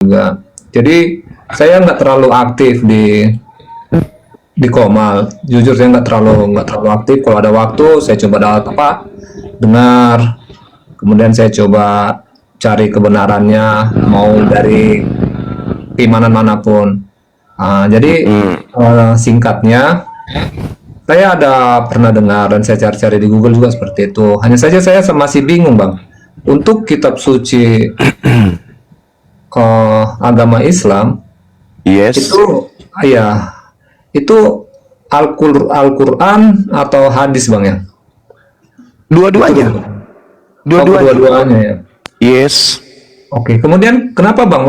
juga. Jadi saya nggak terlalu aktif di Komal. Jujur saya nggak terlalu aktif. Kalau ada waktu saya coba dengar. Kemudian saya coba cari kebenarannya, mau dari keimanan manapun. Jadi singkatnya, saya pernah dengar dan saya cari-cari di Google juga seperti itu. Hanya saja saya masih bingung, Bang. Untuk kitab suci agama Islam Yes. itu Al-Quran atau hadis, Bang, ya? Dua-duanya. Dua-duanya ya. Yes. Oke, kemudian kenapa, Bang?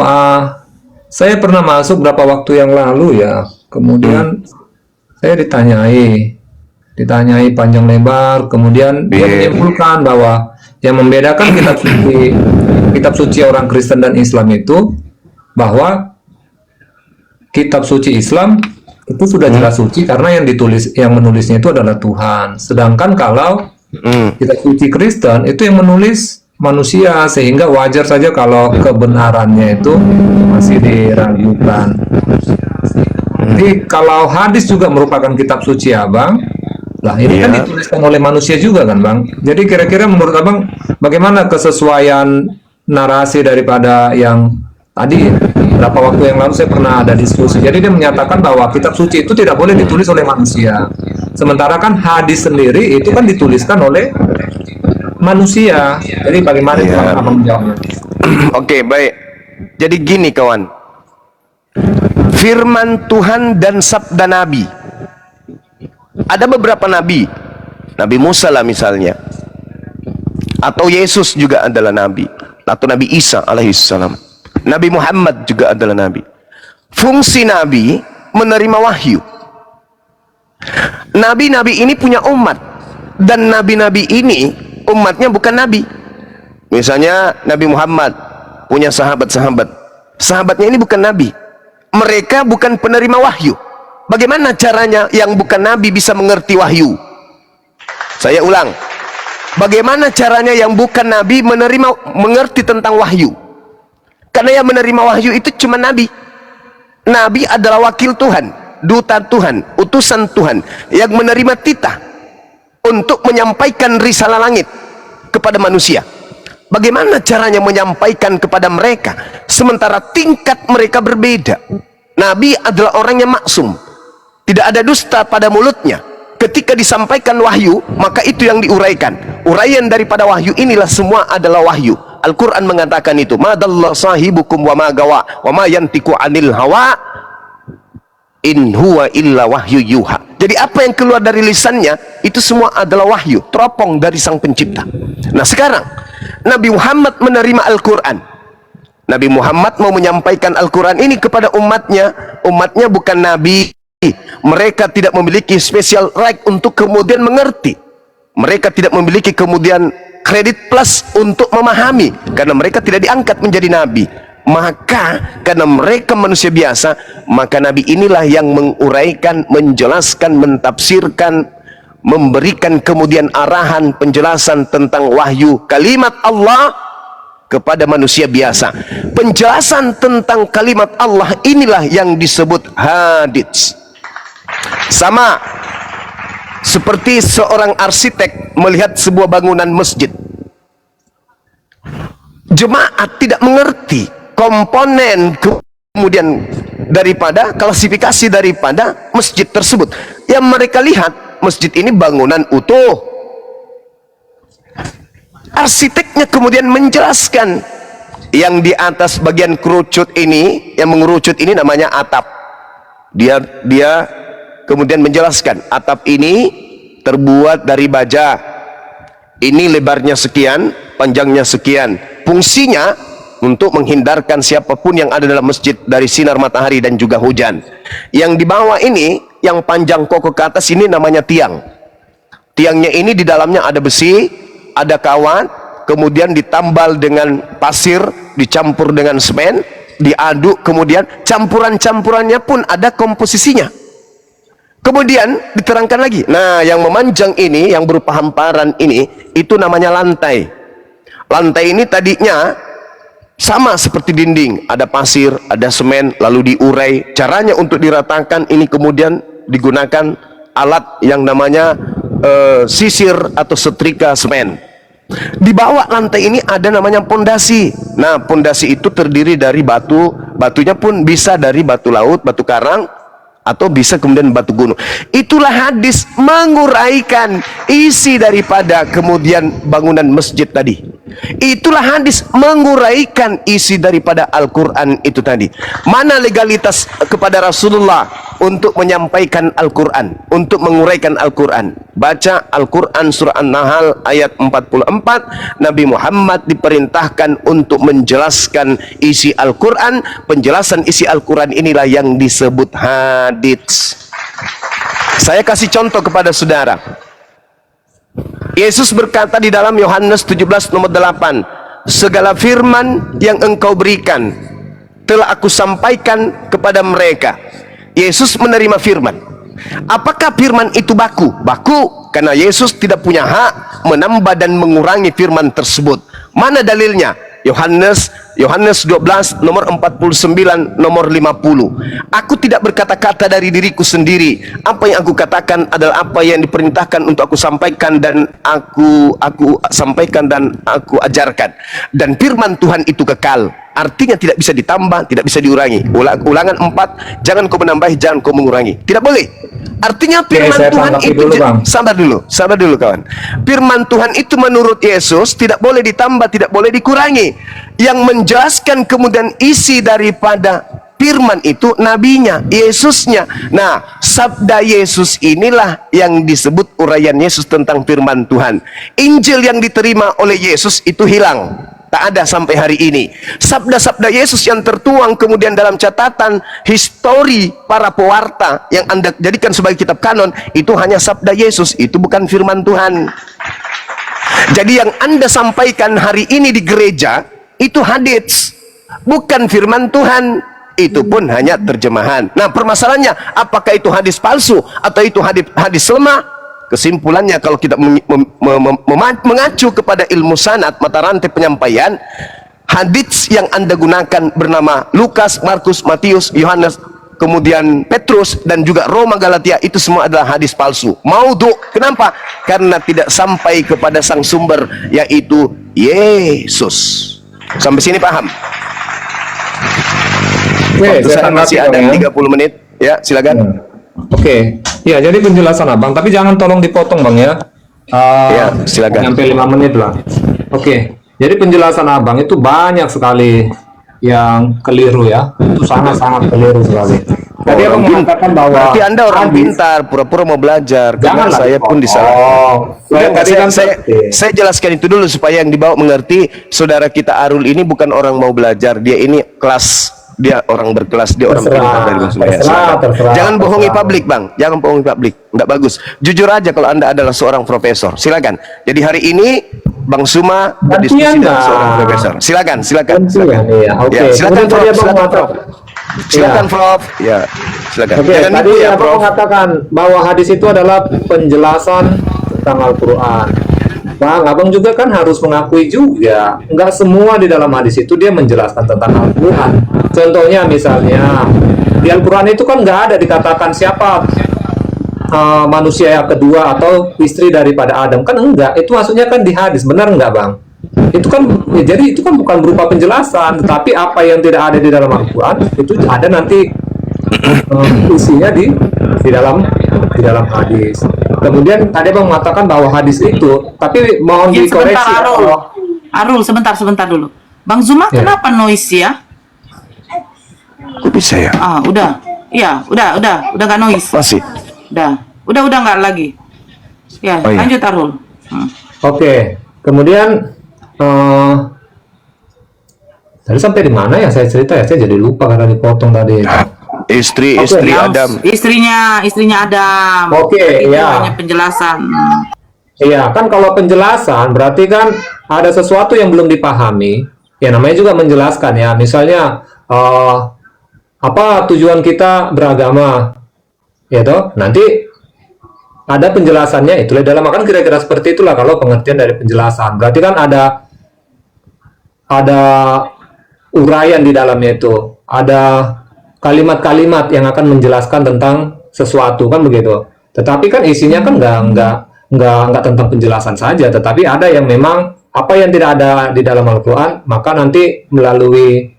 Saya pernah masuk berapa waktu yang lalu ya. Kemudian saya ditanyai panjang lebar. Kemudian dia menyimpulkan bahwa yang membedakan kitab suci orang Kristen dan Islam itu, bahwa kitab suci Islam itu sudah jelas suci karena yang menulisnya itu adalah Tuhan. Sedangkan kalau kitab suci Kristen itu yang menulis manusia, sehingga wajar saja kalau kebenarannya itu masih diragukan. Jadi kalau hadis juga merupakan kitab suci, Abang, lah ini kan dituliskan oleh manusia juga kan, Bang. Jadi kira-kira menurut Abang bagaimana kesesuaian narasi daripada yang tadi? Berapa waktu yang lalu saya pernah ada diskusi. Jadi dia menyatakan bahwa kitab suci itu tidak boleh ditulis oleh manusia. Sementara kan hadis sendiri itu kan dituliskan oleh manusia. Jadi bagaimana itu Abang menjawabnya? Oke, baik. Jadi gini, kawan. Firman Tuhan dan sabda Nabi. Ada beberapa nabi. Nabi Musa lah misalnya. Atau Yesus juga adalah nabi. Atau Nabi Isa alaihissalam. Nabi Muhammad juga adalah nabi. Fungsi nabi menerima wahyu. Nabi-nabi ini punya umat. Dan nabi-nabi ini umatnya bukan nabi. Misalnya Nabi Muhammad punya sahabat-sahabat. Sahabatnya ini bukan nabi. Mereka bukan penerima wahyu. Bagaimana caranya yang bukan nabi bisa mengerti wahyu? Saya ulang. Bagaimana caranya yang bukan nabi mengerti tentang wahyu? Karena yang menerima wahyu itu cuma nabi. Nabi adalah wakil Tuhan, duta Tuhan, utusan Tuhan yang menerima titah untuk menyampaikan risalah langit kepada manusia. Bagaimana caranya menyampaikan kepada mereka sementara tingkat mereka berbeda? Nabi adalah orang yang maksum, tidak ada dusta pada mulutnya. Ketika disampaikan wahyu, maka itu yang diuraikan. Uraian daripada wahyu inilah semua adalah wahyu. Al-Quran mengatakan itu, madallah sahibukum wa ma gawa wa ma yantiku anil hawa in huwa illa wahyu yuha. Jadi apa yang keluar dari lisannya itu semua adalah wahyu, teropong dari sang pencipta. Nah sekarang Nabi Muhammad menerima Al-Quran. Nabi Muhammad mau menyampaikan Al-Quran ini kepada umatnya. Umatnya bukan nabi. Mereka tidak memiliki special right untuk kemudian mengerti. Mereka tidak memiliki kemudian kredit plus untuk memahami, karena mereka tidak diangkat menjadi nabi. Maka karena mereka manusia biasa, maka nabi inilah yang menguraikan, menjelaskan, mentafsirkan, memberikan kemudian arahan, penjelasan tentang wahyu kalimat Allah kepada manusia biasa. Penjelasan tentang kalimat Allah inilah yang disebut hadits. Sama seperti seorang arsitek melihat sebuah bangunan masjid. Jemaat tidak mengerti komponen kemudian daripada klasifikasi daripada masjid tersebut. Yang mereka lihat masjid ini bangunan utuh. Arsiteknya kemudian menjelaskan yang di atas bagian kerucut ini, yang mengerucut ini namanya atap. Dia kemudian menjelaskan atap ini terbuat dari baja. Ini lebarnya sekian, panjangnya sekian. Fungsinya untuk menghindarkan siapapun yang ada dalam masjid dari sinar matahari dan juga hujan. Yang di bawah ini, yang panjang kokoh ke atas ini namanya tiang. Tiangnya ini di dalamnya ada besi, ada kawat, kemudian ditambal dengan pasir, dicampur dengan semen, diaduk, kemudian campuran-campurannya pun ada komposisinya. Kemudian diterangkan lagi. Nah, yang memanjang ini, yang berupa hamparan ini, itu namanya lantai. Lantai ini tadinya Sama seperti dinding, ada pasir, ada semen, lalu diurai. Caranya untuk diratakan ini kemudian digunakan alat yang namanya sisir atau setrika semen. Di bawah lantai ini ada namanya pondasi. Nah, pondasi itu terdiri dari batu, batunya pun bisa dari batu laut, batu karang, atau bisa kemudian batu gunung. Itulah hadis menguraikan isi daripada kemudian bangunan masjid tadi. Itulah hadis menguraikan isi daripada Al-Quran itu tadi. Mana legalitas kepada Rasulullah untuk menyampaikan Al-Quran, untuk menguraikan Al-Quran? Baca Al-Quran surah An-Nahl ayat 44. Nabi Muhammad diperintahkan untuk menjelaskan isi Al-Quran. Penjelasan isi Al-Quran inilah yang disebut hadis. Saya kasih contoh kepada saudara. Yesus berkata di dalam Yohanes 17 nomor 8, segala firman yang engkau berikan telah aku sampaikan kepada mereka. Yesus menerima firman. Apakah firman itu baku? Baku karena Yesus tidak punya hak menambah dan mengurangi firman tersebut. Mana dalilnya? Yohanes 12 nomor 49 nomor 50. Aku tidak berkata-kata dari diriku sendiri. Apa yang aku katakan adalah apa yang diperintahkan untuk aku sampaikan dan aku sampaikan dan aku ajarkan. Dan firman Tuhan itu kekal. Artinya tidak bisa ditambah, tidak bisa diurangi. Ulangan 4, jangan kau menambah, jangan kau mengurangi. Tidak boleh. Artinya firman Tuhan itu dulu, sabar dulu kawan. Firman Tuhan itu menurut Yesus tidak boleh ditambah, tidak boleh dikurangi. Yang menjelaskan kemudian isi daripada firman itu nabinya, Yesusnya. Nah, sabda Yesus inilah yang disebut uraian Yesus tentang firman Tuhan. Injil yang diterima oleh Yesus itu hilang, tak ada sampai hari ini. Sabda-sabda Yesus yang tertuang kemudian dalam catatan histori para pewarta yang Anda jadikan sebagai kitab kanon, itu hanya sabda Yesus, itu bukan firman Tuhan. Jadi yang Anda sampaikan hari ini di gereja itu hadits, bukan firman Tuhan. Itu pun hanya terjemahan. Nah, permasalahannya apakah itu hadis palsu atau itu hadis lemah? Kesimpulannya, kalau kita mengacu kepada ilmu sanad, mata rantai penyampaian, hadits yang Anda gunakan bernama Lukas, Markus, Matius, Yohanes, kemudian Petrus, dan juga Roma, Galatia, itu semua adalah hadis palsu, maudhu. Kenapa? Karena tidak sampai kepada sang sumber, yaitu Yesus. Sampai sini paham? Waktu saya masih ada 30 menit. Ya, silakan. Oke. Ya, jadi penjelasan Abang, tapi jangan tolong dipotong Bang ya. Ya, silakan. Sampai 5 menit lah. Oke. Jadi penjelasan Abang itu banyak sekali yang keliru ya. Itu sangat-sangat keliru sekali. Tadi Abang mengatakan bahwa berarti Anda orang pintar, pura-pura mau belajar. Karena saya pun disalahkan. Saya jelaskan itu dulu supaya yang dibawa mengerti. Saudara kita Arul ini bukan orang mau belajar, dia ini kelas, dia orang berkelas, dia orang pintar dari terserah. Jangan bohongi publik Bang, jangan bohongi publik, nggak bagus. Jujur aja kalau Anda adalah seorang profesor, silakan. Jadi hari ini Bang Suma berdiskusi dengan seorang profesor. Silakan. Iya, oke. Ya, silakan Prof. Silakan Prof. Ya, silakan. Oke, tadi Abang mengatakan bahwa hadis itu adalah penjelasan tentang Al-Quran. Bang, Abang juga kan harus mengakui juga, nggak semua di dalam hadis itu dia menjelaskan tentang Al-Quran. Contohnya misalnya, di Al-Quran itu kan nggak ada dikatakan siapa manusia yang kedua atau istri daripada Adam. Kan enggak, itu maksudnya kan di hadis, benar nggak Bang? Itu kan, jadi itu kan bukan berupa penjelasan, tetapi apa yang tidak ada di dalam Al-Quran, itu ada nanti isinya di dalam hadis. Kemudian tadi Bang mengatakan bahwa hadis itu, tapi mohon dikoreksi. Arul, sebentar dulu. Bang Zuma, kenapa noise ya? Kok bisa ya? Udah. Iya, udah nggak noise. Masih. Udah nggak lagi. Ya, Oh, iya. lanjut Arul. Oke. Kemudian tadi sampai di mana ya saya cerita ya? Saya jadi lupa karena dipotong tadi. Istri Adam. Istrinya Adam. Oke, Itu ya. hanya penjelasan. Iya, kan kalau penjelasan berarti kan ada sesuatu yang belum dipahami. Ya namanya juga menjelaskan ya. Misalnya apa tujuan kita beragama? Ya toh, nanti ada penjelasannya. Itulah dalam makan kira-kira seperti itulah kalau pengertian dari penjelasan. Berarti kan ada uraian di dalamnya itu, ada kalimat-kalimat yang akan menjelaskan tentang sesuatu kan begitu. Tetapi kan isinya kan nggak tentang penjelasan saja, tetapi ada yang memang apa yang tidak ada di dalam Al-Quran, maka nanti melalui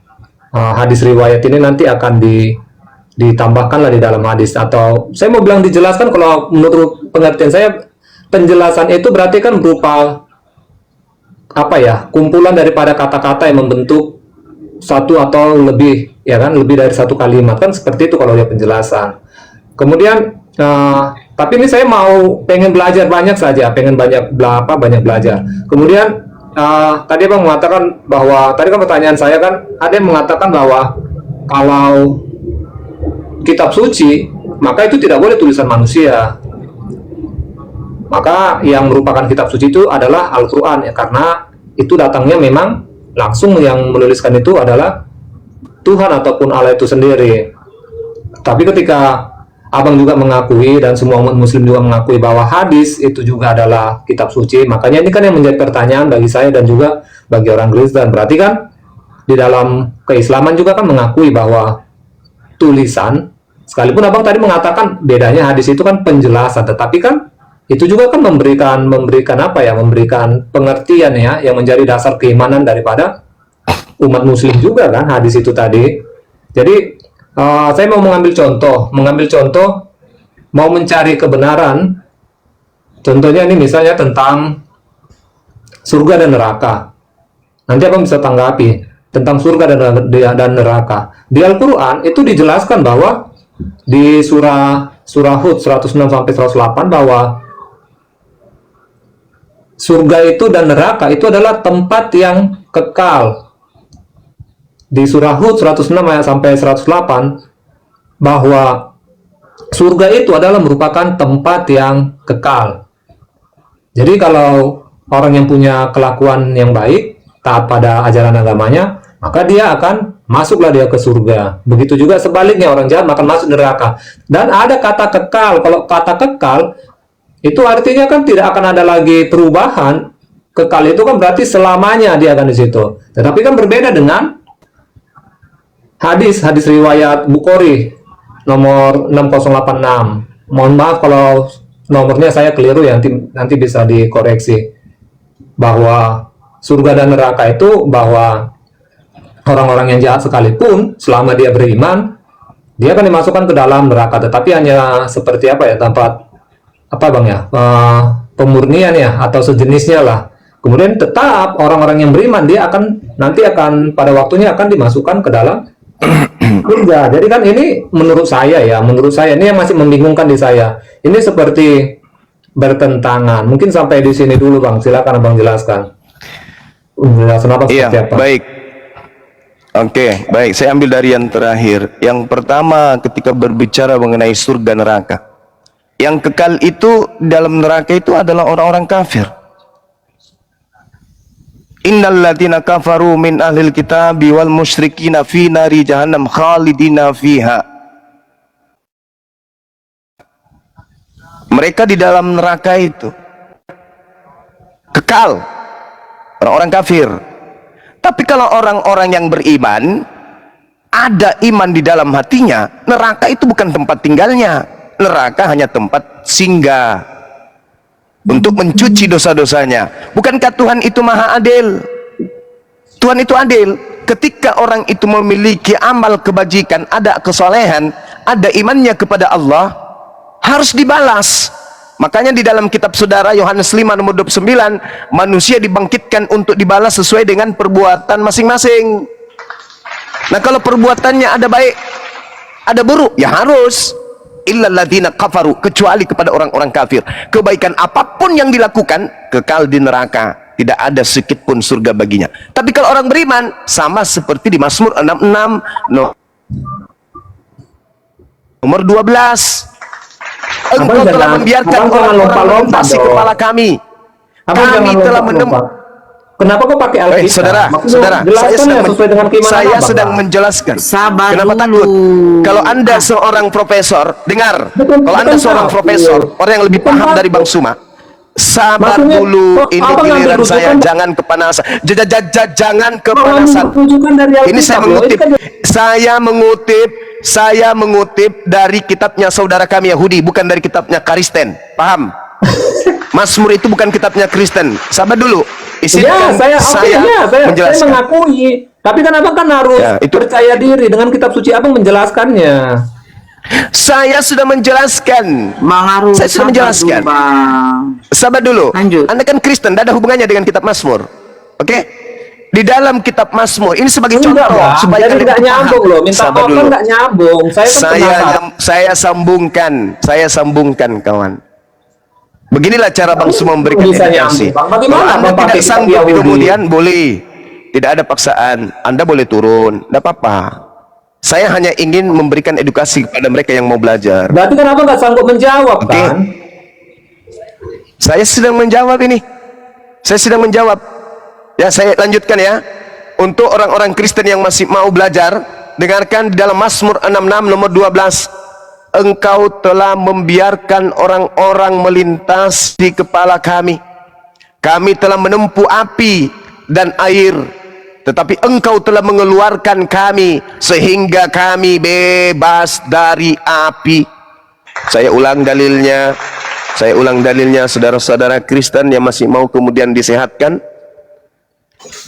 hadis riwayat ini nanti akan ditambahkanlah di dalam hadis, atau saya mau bilang dijelaskan. Kalau menurut pengertian saya, penjelasan itu berarti kan berupa apa ya, kumpulan daripada kata-kata yang membentuk satu atau lebih, ya kan, lebih dari satu kalimat kan, seperti itu kalau dia penjelasan. Kemudian tapi ini saya pengen belajar banyak saja, pengen banyak belajar. Kemudian tadi Bang mengatakan bahwa, tadi kan pertanyaan saya kan, ada yang mengatakan bahwa kalau kitab suci, maka itu tidak boleh tulisan manusia. Maka yang merupakan kitab suci itu adalah Al-Quran, ya, karena itu datangnya memang langsung, yang menuliskan itu adalah Tuhan ataupun Allah itu sendiri. Tapi ketika Abang juga mengakui, dan semua umat muslim juga mengakui bahwa hadis itu juga adalah kitab suci, makanya ini kan yang menjadi pertanyaan bagi saya dan juga bagi orang Kristen. Berarti kan di dalam keislaman juga kan mengakui bahwa tulisan, sekalipun Abang tadi mengatakan bedanya hadis itu kan penjelasan, tetapi kan itu juga kan memberikan apa ya, memberikan pengertian ya, yang menjadi dasar keimanan daripada umat muslim juga kan, hadis itu tadi. Jadi saya mau mengambil contoh, mau mencari kebenaran. Contohnya ini misalnya tentang surga dan neraka. Nanti Abang bisa tanggapi tentang surga dan neraka. Di Al-Quran itu dijelaskan bahwa di surah Hud 106 sampai 108 bahwa surga itu dan neraka itu adalah tempat yang kekal. Di surah Hud 106 ayat sampai 108 bahwa surga itu adalah merupakan tempat yang kekal. Jadi kalau orang yang punya kelakuan yang baik, taat pada ajaran agamanya, maka dia akan masuklah dia ke surga. Begitu juga sebaliknya, orang jahat akan masuk neraka. Dan ada kata kekal. Kalau kata kekal itu artinya kan tidak akan ada lagi perubahan. Kekal itu kan berarti selamanya dia akan di situ. Tetapi kan berbeda dengan hadis riwayat Bukhari nomor 6086. Mohon maaf kalau nomornya saya keliru ya, nanti bisa dikoreksi. Bahwa surga dan neraka itu, bahwa orang-orang yang jahat sekalipun selama dia beriman, dia akan dimasukkan ke dalam neraka, tetapi hanya seperti apa ya, tempat apa Bang ya, pemurnian ya, atau sejenisnya lah. Kemudian tetap orang-orang yang beriman, dia nanti akan pada waktunya akan dimasukkan ke dalam surga. Jadi kan ini menurut saya ini yang masih membingungkan di saya. Ini seperti bertentangan. Mungkin sampai di sini dulu Bang. Silakan Abang jelaskan. Kenapa seperti apa? Baik. Oke, baik. Saya ambil dari yang terakhir. Yang pertama, ketika berbicara mengenai surga neraka, yang kekal itu dalam neraka itu adalah orang-orang kafir. Innal ladzina kafaru min ahlil kitabi wal musyrikina fi nari jahannam khalidina fiha. Mereka di dalam neraka itu kekal, orang-orang kafir. Tapi kalau orang-orang yang beriman, ada iman di dalam hatinya, neraka itu bukan tempat tinggalnya. Neraka hanya tempat singgah untuk mencuci dosa-dosanya. Bukankah Tuhan itu maha adil? Tuhan itu adil. Ketika orang itu memiliki amal kebajikan, ada kesolehan, ada imannya kepada Allah, harus dibalas. Makanya di dalam kitab saudara Yohanes 5 nomor 29, manusia dibangkitkan untuk dibalas sesuai dengan perbuatan masing-masing. Nah, kalau perbuatannya ada baik, ada buruk, ya harus. Illal ladzina kafaru, kecuali kepada orang-orang kafir. Kebaikan apapun yang dilakukan, kekal di neraka. Tidak ada sedikit pun surga baginya. Tapi kalau orang beriman, sama seperti di Mazmur 66 nomor 12. Engkau telah membiarkan orang-orang melintasi kepala kami. Kami telah menemukan. Kenapa kok pakai Alkitab? Saudara, saya sedang menjelaskan. Sabar Kenapa dulu. takut? Kalau Anda seorang profesor, dengar. Kalau Anda seorang profesor, orang yang lebih paham dari Bang Suma, Sabar Maksudnya, dulu, kok ini abang ngambil giliran saya, rujukan- jangan kepanasan. Jangan Mau kepanasan. ngambil rujukan dari Ini saya Alkitab loh. mengutip, Ini kan saya mengutip dari kitabnya saudara kami Yahudi, bukan dari kitabnya Kristen. Paham? Mazmur itu bukan kitabnya Kristen. Sabar dulu. ya, saya menjelaskan. mengakui. Tapi kan abang kan harus Ya, itu- percaya diri dengan kitab suci abang menjelaskannya. Saya sudah menjelaskan. Bang Arul, Saya sudah sabar menjelaskan. dulu, Bang. Sabar dulu. Lanjut. Anda kan Kristen, tidak ada hubungannya dengan kitab Mazmur. Oke? Di dalam kitab Mazmur, ini sebagai Enggak, contoh Bang. supaya Jadi kalian nggak paham. nyambung loh. Minta Sabar maaf dulu. kan nggak nyambung. Saya kan penasaran. Saya sambungkan kawan. Beginilah cara Bang Su memberikan Bisa edukasi. nyambung, Bang. Bagaimana Kalau Anda Bang tidak pakai kitab sanggup Yahudi? kemudian boleh. Tidak ada paksaan. Anda boleh turun, tidak apa-apa. Saya hanya ingin memberikan edukasi kepada mereka yang mau belajar. Berarti kan abang nggak sanggup menjawab Oke. kan? Saya sedang menjawab ini. Saya sedang menjawab. Ya, saya lanjutkan ya. Untuk orang-orang Kristen yang masih mau belajar, dengarkan di dalam Mazmur 66 nomor 12. Engkau telah membiarkan orang-orang melintas di kepala kami. Kami telah menempuh api dan air, tetapi engkau telah mengeluarkan kami sehingga kami bebas dari api. Saya ulang dalilnya. Saudara-saudara Kristen yang masih mau kemudian disehatkan.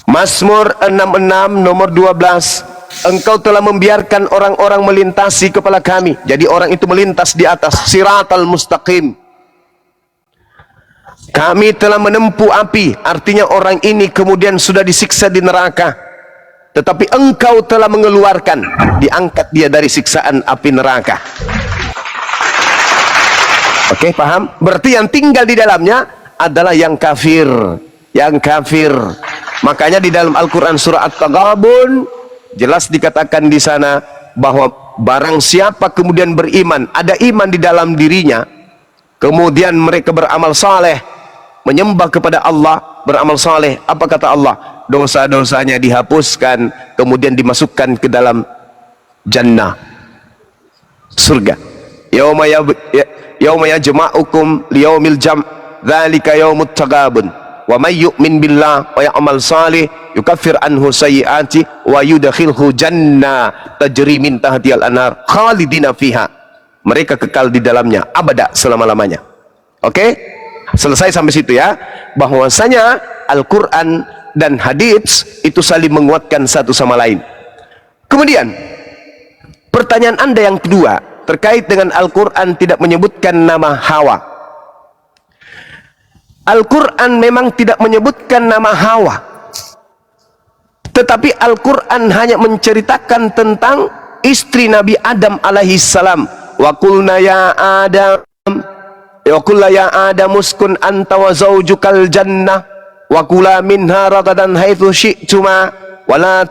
Mazmur 66 nomor 12. Engkau telah membiarkan orang-orang melintasi kepala kami. Jadi orang itu melintas di atas siratal mustaqim. Kami telah menempuh api, artinya orang ini kemudian sudah disiksa di neraka. Tetapi engkau telah mengeluarkan, diangkat dia dari siksaan api neraka. Oke, paham? Berarti yang tinggal di dalamnya adalah yang kafir. Yang kafir. Makanya di dalam Al-Quran surah At-Taghabun jelas dikatakan di sana bahwa barang siapa kemudian beriman, ada iman di dalam dirinya, kemudian mereka beramal saleh, menyembah kepada Allah, beramal saleh, apa kata Allah? Dosa-dosanya dihapuskan, kemudian dimasukkan ke dalam jannah, surga. Yauma yajma'ukum liyaumil jam', dzalika yaumut tagabun. Wa may yu'min billah wa ya'mal salih yukaffir anhu sayyi'ati wa yudkhilhu jannah tajri min tahtihal anhar khalidina fiha. Mereka kekal di dalamnya abada selama-lamanya. Oke? Selesai sampai situ ya. Bahwasanya Al-Qur'an dan hadits itu saling menguatkan satu sama lain. Kemudian pertanyaan Anda yang kedua terkait dengan Al-Qur'an tidak menyebutkan nama Hawa. Al-Quran memang tidak menyebutkan nama Hawa, tetapi Al-Quran hanya menceritakan tentang istri Nabi Adam alaihissalam. Wa qulna ya Adam, wa qulna ya Adam uskun anta wa zawjukal jannah wa kula minha ragadan haitsu syi'tuma wala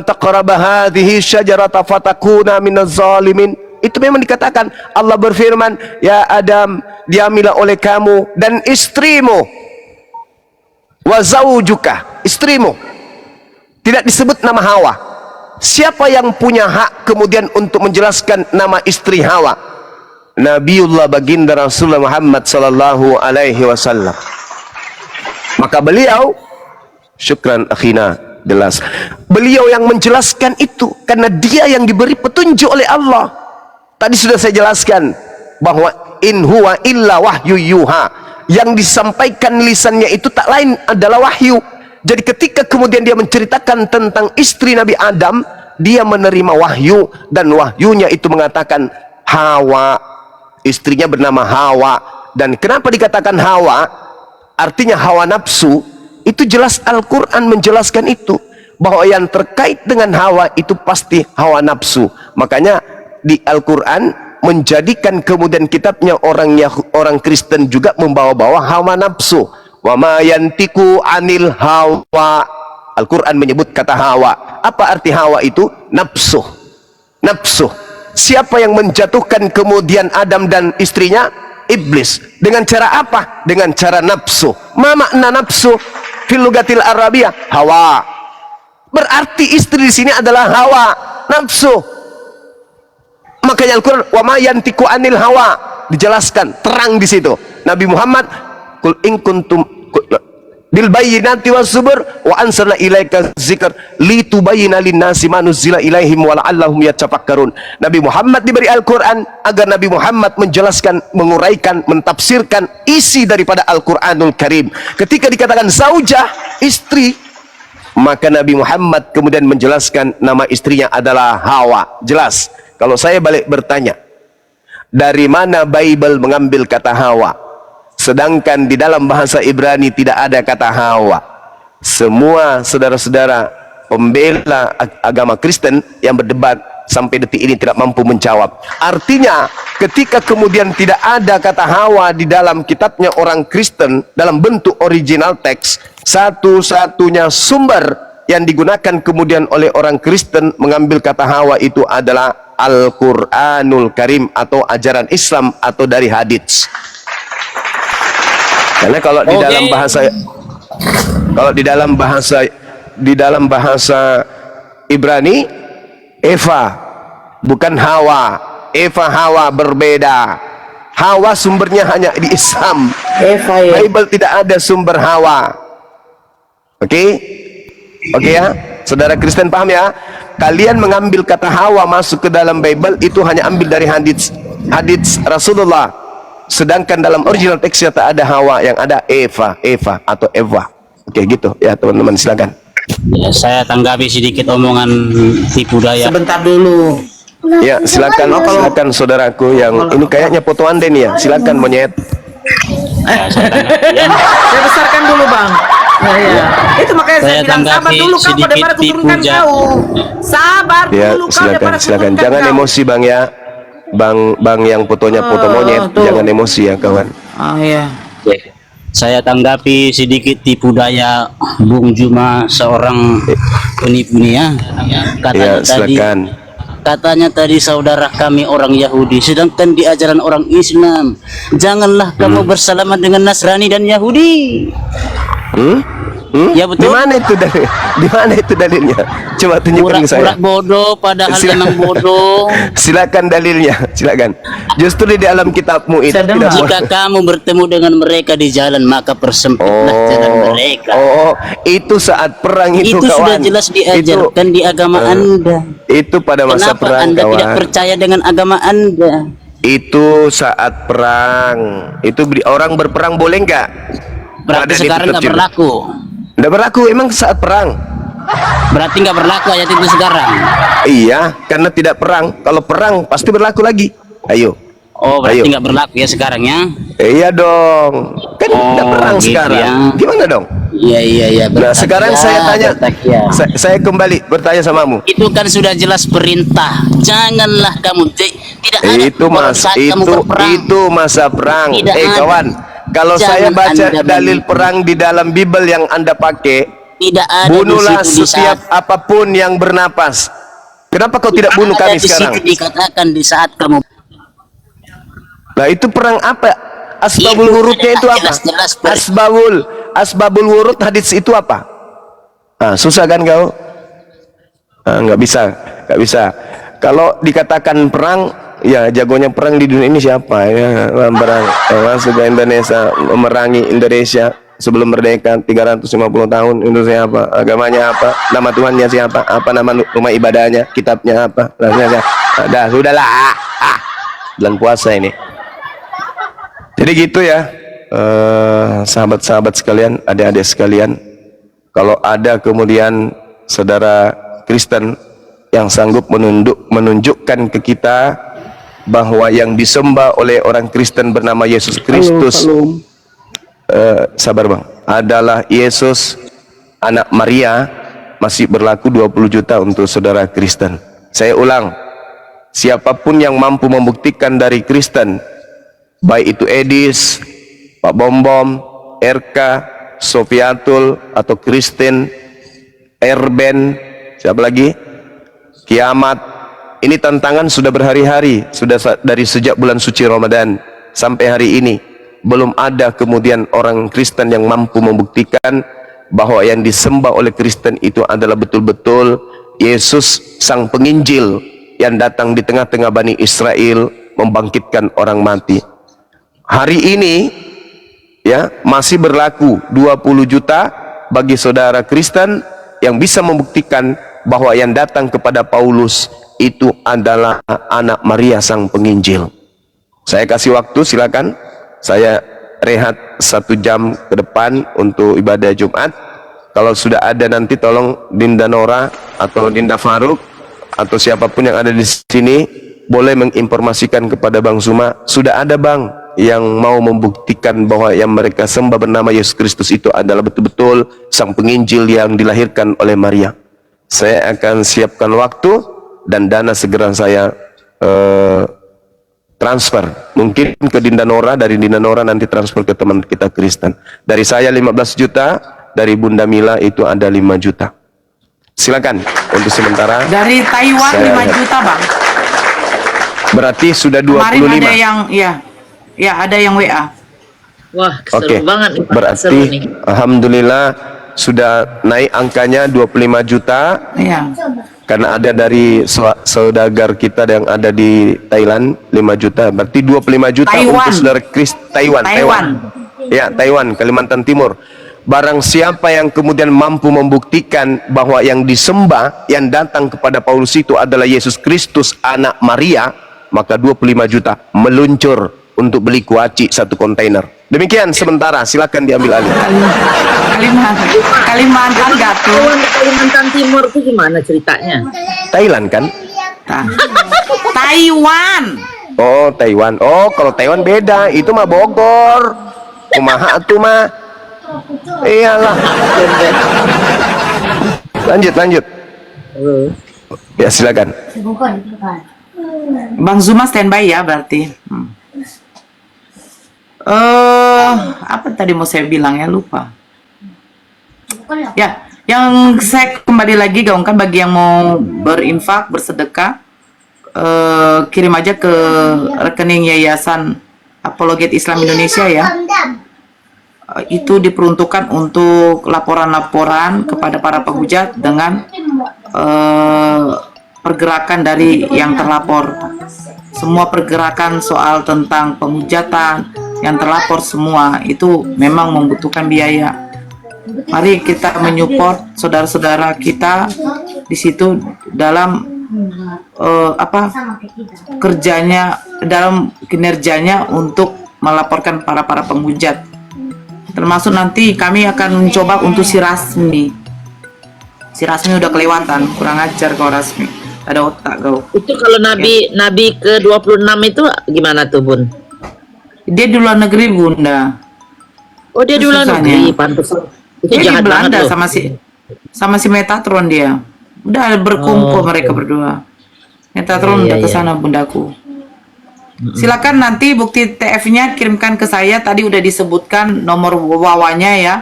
taqraba hadhihi syajarata fatakuna minaz zalimin. Itu memang dikatakan, Allah berfirman, ya Adam, diamilah oleh kamu dan istrimu, wa zawjuka, istrimu. Tidak disebut nama Hawa. Siapa yang punya hak kemudian untuk menjelaskan nama istri Hawa? Nabiullah baginda Rasulullah Muhammad sallallahu alaihi wasallam. Maka beliau, syukran akhina, jelas. Beliau yang menjelaskan itu karena dia yang diberi petunjuk oleh Allah. Tadi sudah saya jelaskan bahwa in huwa illa wahyu yuha. Yang disampaikan lisannya itu tak lain adalah wahyu. Jadi ketika kemudian dia menceritakan tentang istri Nabi Adam, dia menerima wahyu dan wahyunya itu mengatakan Hawa. Istrinya bernama Hawa. Dan kenapa dikatakan Hawa? Artinya hawa nafsu. Itu jelas Al-Quran menjelaskan itu, bahwa yang terkait dengan hawa itu pasti hawa nafsu. Makanya di Al-Quran menjadikan kemudian kitabnya orang Kristen juga membawa-bawa hawa nafsu. Wa ma yantiku anil hawa. Al-Quran menyebut kata hawa. Apa arti hawa itu? Nafsu. Nafsu. Siapa yang menjatuhkan kemudian Adam dan istrinya? Iblis. Dengan cara apa? Dengan cara nafsu. Ma makna nafsu fil lugatil Arabiyah? Hawa. Berarti istri di sini adalah hawa, nafsu. Makanya Al-Quran wa ma yantiku anil hawa dijelaskan terang di situ. Nabi Muhammad, kul in kuntum bil bayyinati was subur wa anzalna ilaika dzikr litubayyana lin-nasi ma nuzila ilaihim wa la'allahum yatafakkarun. Nabi Muhammad diberi Al-Qur'an agar Nabi Muhammad menjelaskan, menguraikan, mentafsirkan isi daripada Al-Qur'anul Karim. Ketika dikatakan zaujah, istri, maka Nabi Muhammad kemudian menjelaskan nama istrinya adalah Hawa. Jelas. Kalau saya balik bertanya, dari mana Bible mengambil kata Hawa? Sedangkan di dalam bahasa Ibrani tidak ada kata Hawa. Semua saudara-saudara pembela agama Kristen yang berdebat sampai detik ini tidak mampu menjawab. Artinya ketika kemudian tidak ada kata Hawa di dalam kitabnya orang Kristen dalam bentuk original teks, satu-satunya sumber yang digunakan kemudian oleh orang Kristen mengambil kata Hawa itu adalah Al-Quranul Karim atau ajaran Islam atau dari hadits. Karena kalau di dalam bahasa Ibrani, Eva bukan Hawa. Eva Hawa berbeda. Hawa sumbernya hanya di Islam. Eva ya. Bible tidak ada sumber Hawa. Oke? Oke ya? Saudara Kristen paham ya? Kalian mengambil kata Hawa masuk ke dalam Bible itu hanya ambil dari hadits Rasulullah. Sedangkan dalam original teksnya tak ada Hawa, yang ada Eva atau Eva. Oke gitu ya teman-teman, silakan. Ya, saya tanggapi sedikit omongan tipu daya. Sebentar dulu. Ya silakan saudaraku yang ini kayaknya foto Anda nih ya. Silakan monyet. Ya, saya tanggapi. Ya. Saya besarkan dulu bang. Ya. Itu makanya saya bilang tanggapi sabar dulu kau sedikit daripada kuturunkan tipu kau. Sabar Ya dulu kau daripada silakan. kuturunkan Jangan kau. emosi bang ya. Bang yang fotonya foto monyet, tuh. jangan emosi ya kawan. Ah ya. Oke. Saya tanggapi sedikit tipu daya Bung Juma, seorang penipu nih ya. Ya silakan. Katanya tadi saudara kami orang Yahudi, sedangkan di ajaran orang Islam janganlah kamu bersalaman dengan Nasrani dan Yahudi. Ya betul. Di mana itu dalilnya? Coba tunjukkan ke saya. Pura-pura bodoh padahal memang bodoh. Silakan dalilnya, silakan. Justru di dalam kitabmu itu Saya dengar. Jika kamu bertemu dengan mereka di jalan, maka persempitlah jalan mereka. Itu saat perang itu Itu sudah kawan. jelas diajarkan di agama Anda. Itu pada masa Kenapa perang Anda kawan. tidak percaya dengan agama Anda? Itu saat perang. Itu orang berperang boleh enggak? Berarti sekarang nggak berlaku. Nggak berlaku emang saat perang. Berarti nggak berlaku ayat itu sekarang. Iya, karena tidak perang. Kalau perang pasti berlaku lagi. Ayo. Oh, berarti Ayo. nggak berlaku ya sekarang ya? Iya dong. Kan nggak perang gitu sekarang. ya. Gimana dong? Iya. Nah, sekarang saya tanya. bertakya. Saya kembali bertanya samamu. Itu kan sudah jelas perintah. Janganlah kamu tidak ada Itu pada saat kamu berperang. itu masa perang. Tidak ada. Kawan, kalau Jangan saya baca Anda dalil menipu. perang di dalam Bible yang Anda pakai, Tidak ada bunuhlah di situ di setiap saat apapun yang bernapas. Kenapa kau tidak bunuh ada kami di sekarang? situ dikatakan di saat kamu. Nah, itu perang apa? Asbabul Itu wurudnya itu apa? jelas-jelas Asbabul wurud hadits itu apa? Ah, susah kan kau? Nggak bisa. Kalau dikatakan perang, ya jagonya perang di dunia ini siapa? Ya, perang masuk ke Indonesia, memerangi Indonesia sebelum merdeka 350 tahun. Indonesia apa? Agamanya apa? Nama Tuhannya siapa? Apa nama rumah ibadahnya? Kitabnya apa? Dah, sudahlah. Bulan puasa ini. Jadi gitu ya, sahabat-sahabat sekalian, adik-adik sekalian. Kalau ada kemudian saudara Kristen yang sanggup menunjukkan ke kita bahwa yang disembah oleh orang Kristen bernama Yesus Kristus, sabar bang, adalah Yesus anak Maria, masih berlaku 20 juta untuk saudara Kristen. Saya ulang, siapapun yang mampu membuktikan dari Kristen, baik itu Edis, Pak Bom, RK, Sofiatul atau Kristen, Erben, siapa lagi? Kiamat. Ini tantangan sudah berhari-hari, sudah dari sejak bulan suci Ramadan sampai hari ini belum ada kemudian orang Kristen yang mampu membuktikan bahwa yang disembah oleh Kristen itu adalah betul-betul Yesus sang penginjil yang datang di tengah-tengah Bani Israel membangkitkan orang mati. Hari ini ya, masih berlaku 20 juta bagi saudara Kristen yang bisa membuktikan bahwa yang datang kepada Paulus itu adalah anak Maria sang penginjil. Saya kasih waktu, silakan. Saya rehat 1 jam ke depan untuk ibadah Jumat. Kalau sudah ada nanti tolong Dinda Nora atau Dinda Faruk atau siapapun yang ada di sini boleh menginformasikan kepada Bang Zuma, sudah ada Bang yang mau membuktikan bahwa yang mereka sembah bernama Yesus Kristus itu adalah betul-betul sang penginjil yang dilahirkan oleh Maria. Saya akan siapkan waktu dan dana segera saya transfer, mungkin ke Dinda Nora, dari Dinda Nora nanti transfer ke teman kita Kristen. Dari saya 15 juta, dari Bunda Mila itu ada 5 juta. Silakan untuk sementara. Dari Taiwan Saya 5 lihat. juta, Bang. Berarti sudah 25. Kemarin ada yang ya ada yang WA. Wah, seru Oke, banget nih, Pak. Seru berarti nih. alhamdulillah sudah naik angkanya 25 juta. Iya. Karena ada dari saudagar kita yang ada di Thailand 5 juta, berarti 25 juta Taiwan. untuk saudara Taiwan. Ya, Taiwan, Kalimantan Timur. Barang siapa yang kemudian mampu membuktikan bahwa yang disembah, yang datang kepada Paulus itu adalah Yesus Kristus anak Maria, maka 25 juta meluncur untuk beli kuaci 1 kontainer. Demikian sementara, silakan diambil alih. Kalimantan gak tuh? Kalimantan Timur itu gimana ceritanya? Thailand kan? Taiwan. Oh, Taiwan. Oh, kalau Taiwan beda, itu mah Bogor. Kumaha tuh mah. Iyalah. Lanjut. Ya, silakan. Bang Zuma standby ya berarti. Apa tadi mau saya bilang ya, lupa. Ya, yang saya kembali lagi gaungkan bagi yang mau berinfak, bersedekah, kirim aja ke rekening Yayasan Apologet Islam Indonesia ya. Itu diperuntukkan untuk laporan-laporan kepada para penghujat dengan pergerakan dari yang terlapor. Semua pergerakan soal tentang penghujatan yang terlapor semua itu memang membutuhkan biaya. Mari kita menyupport saudara-saudara kita di situ dalam kerjanya, dalam kinerjanya untuk melaporkan para penghujat. Termasuk nanti kami akan mencoba untuk si Rasmi. Si Rasmi udah kelewatan, kurang ajar kau Rasmi. Ada otak kau. Itu kalau Nabi ke-26 itu gimana tuh, Bun? Dia di luar negeri, Bunda. Oh, dia di luar Susahnya. negeri, pantas. Itu Dia di jahat banget Belanda loh. sama si Metatron dia. Udah berkumpul mereka berdua. Metatron udah ke sana, Bundaku. Silakan nanti bukti TF-nya kirimkan ke saya. Tadi udah disebutkan nomor wawanya ya.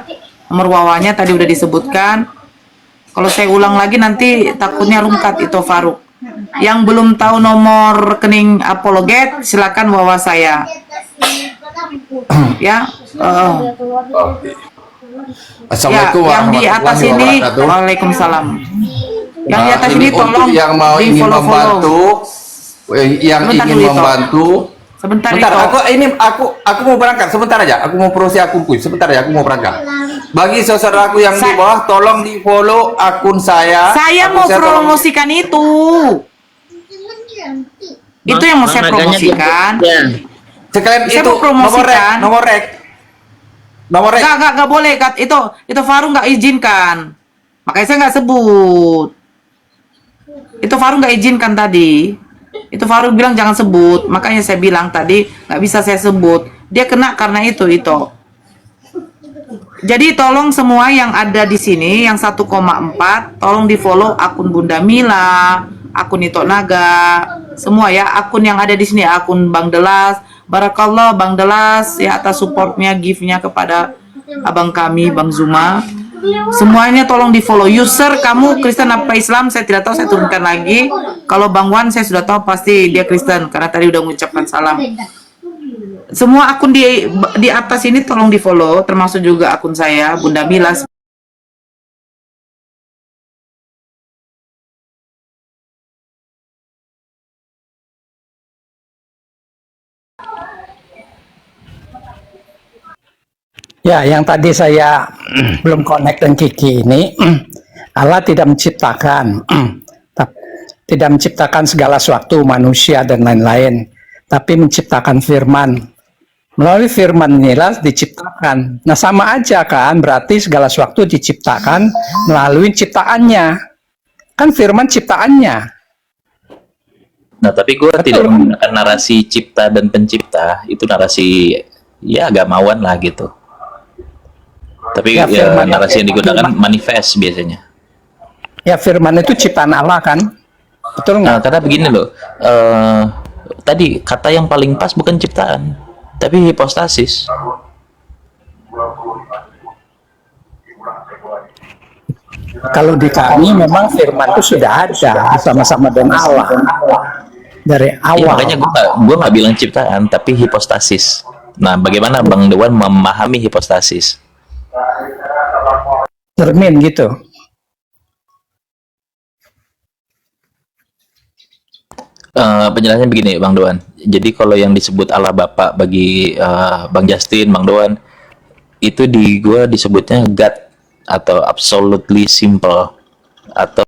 Nomor wawanya tadi udah disebutkan. Kalau saya ulang lagi nanti takutnya rungkat itu Faruk. Yang belum tahu nomor rekening Apologet, silakan wawa saya. Ya. Assalamualaikum Ya, yang di atas warahmatullahi ini, wabarakatuh. Waalaikumsalam. Yang di atas ini Ini tolong untuk yang mau di ingin follow-follow. membantu, yang Sebentar ingin dulu, Ito. membantu. Sebentar Bentar, itu. aku mau berangkat sebentar aja. Aku mau proses akun kuy. Sebentar ya, aku mau berangkat. Bagi saudaraku yang di bawah, tolong di follow akun saya. Saya Akun mau saya tolong- promosikan itu. Itu yang mau saya Makanya promosikan. dia- Sekalian Saya itu mau promosikan. nomor rek. Enggak boleh, Kat. Itu Faru nggak izinkan. Makanya saya nggak sebut. Itu Faru nggak izinkan tadi. Itu Faru bilang jangan sebut. Makanya saya bilang tadi nggak bisa saya sebut. Dia kena karena itu. Jadi tolong semua yang ada di sini yang 1,4 tolong di follow akun Bunda Mila, akun Ito Naga, semua ya, akun yang ada di sini, akun Bang Delas. Barakallah Bang Delas ya atas supportnya, giftnya kepada abang kami Bang Zuma. Semuanya tolong di follow. User kamu Kristen apa Islam saya tidak tahu, saya turunkan lagi. Kalau Bang Wan saya sudah tahu pasti dia Kristen karena tadi udah mengucapkan salam. Semua akun di atas ini tolong di follow, termasuk juga akun saya Bunda Mila. Ya, yang tadi saya belum connect dengan Kiki ini, Allah tidak menciptakan, tidak menciptakan segala sesuatu, manusia dan lain-lain, tapi menciptakan firman. Melalui firman inilah diciptakan. Nah, sama aja kan, berarti segala sesuatu diciptakan melalui ciptaannya. Kan firman ciptaannya. Nah, tapi gue tidak menggunakan narasi cipta dan pencipta. Itu narasi ya agamawan lah gitu. Tapi Ya, firman narasi yang digunakan firman. manifest biasanya. Ya, firman itu ciptaan Allah kan? Betul nggak? Nah, karena begini loh, tadi kata yang paling pas bukan ciptaan, tapi hipostasis. Kalau di kami memang firman itu sudah ada sama-sama dengan Allah dari Iya, awal. makanya gue nggak bilang ciptaan, tapi hipostasis. Nah, bagaimana Bang Dewan memahami hipostasis? Cermin gitu. Penjelasannya begini, Bang Dewan. Jadi kalau yang disebut Allah Bapa bagi Bang Justin, Bang Dewan, itu di gue disebutnya God atau absolutely simple atau